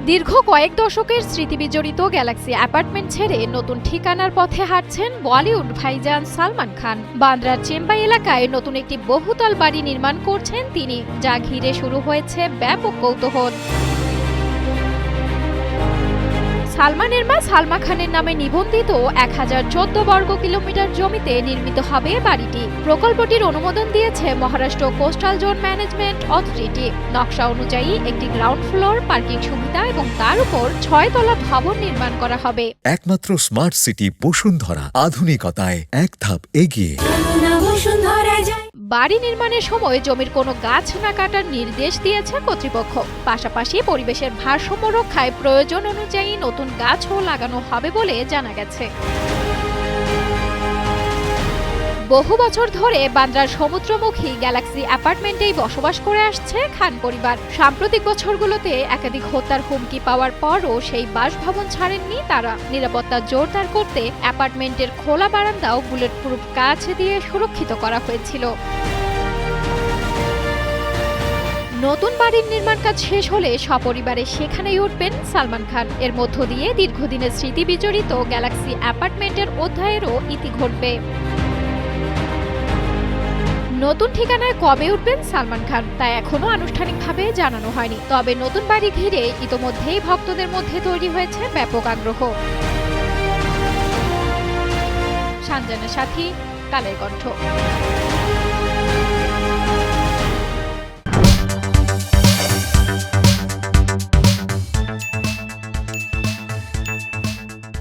দীর্ঘ কয়েক দশকের স্মৃতিবিজড়িত গ্যালাক্সি অ্যাপার্টমেন্ট ছেড়ে নতুন ঠিকানার পথে হাঁটছেন বলিউড ভাইজান সালমান খান। বান্দ্রার চেম্বাই এলাকায় নতুন একটি বহুতল বাড়ি নির্মাণ করছেন তিনি, যা ঘিরে শুরু হয়েছে ব্যাপক কৌতূহল। সালমানের মা সালমা খানের নামে নিবন্ধিত 1014 বর্গ কিলোমিটার জমিতে নির্মিত হবে বাড়িটি। প্রকল্পটির অনুমোদন দিয়েছে Maharashtra coastal zone management authority. নকশা অনুযায়ী একটি গ্রাউন্ড ফ্লোর, পার্কিং সুবিধা এবং তার উপর 6 তলা ভবন নির্মাণ করা হবে। একমাত্র স্মার্ট সিটি বসুন্ধরা, আধুনিকতায় এক ধাপ এগিয়ে। বাড়ি নির্মাণের সময় জমির কোনো গাছ না কাটার নির্দেশ দিয়েছে কর্তৃপক্ষ। পাশাপাশি পরিবেশের ভারসাম্য রক্ষায় প্রয়োজন অনুযায়ী নতুন গাছও লাগানো হবে বলে জানা গেছে। বহু বছর ধরে বান্দ্রার সমুদ্রমুখী গ্যালাক্সি অ্যাপার্টমেন্টেই বসবাস করে আসছে খান পরিবার। সাম্প্রতিক বছরগুলোতে একাধিক হত্যার হুমকি পাওয়ার পরও সেই বাসভবন ছাড়েননি তারা। নিরাপত্তা জোরদার করতে অ্যাপার্টমেন্টের খোলা বারান্দাও বুলেট প্রুফ কাঁচ দিয়ে সুরক্ষিত করা হয়েছিল। নতুন বাড়ির নির্মাণ কাজ শেষ হলে সপরিবারে সেখানেই উঠবেন সালমান খান। এর মধ্য দিয়ে দীর্ঘদিনের স্মৃতি বিজড়িত গ্যালাক্সি অ্যাপার্টমেন্টের অধ্যায়েরও ইতি ঘটবে। নতুন ঠিকানায় কবে উঠবেন সালমান খান তা এখনো আনুষ্ঠানিকভাবে জানানো হয়নি। তবে নতুন বাড়ি ঘিরে ইতোমধ্যেই ভক্তদের মধ্যে তৈরি হয়েছে ব্যাপক আগ্রহ। সানজানা সাথী, কালের কণ্ঠ।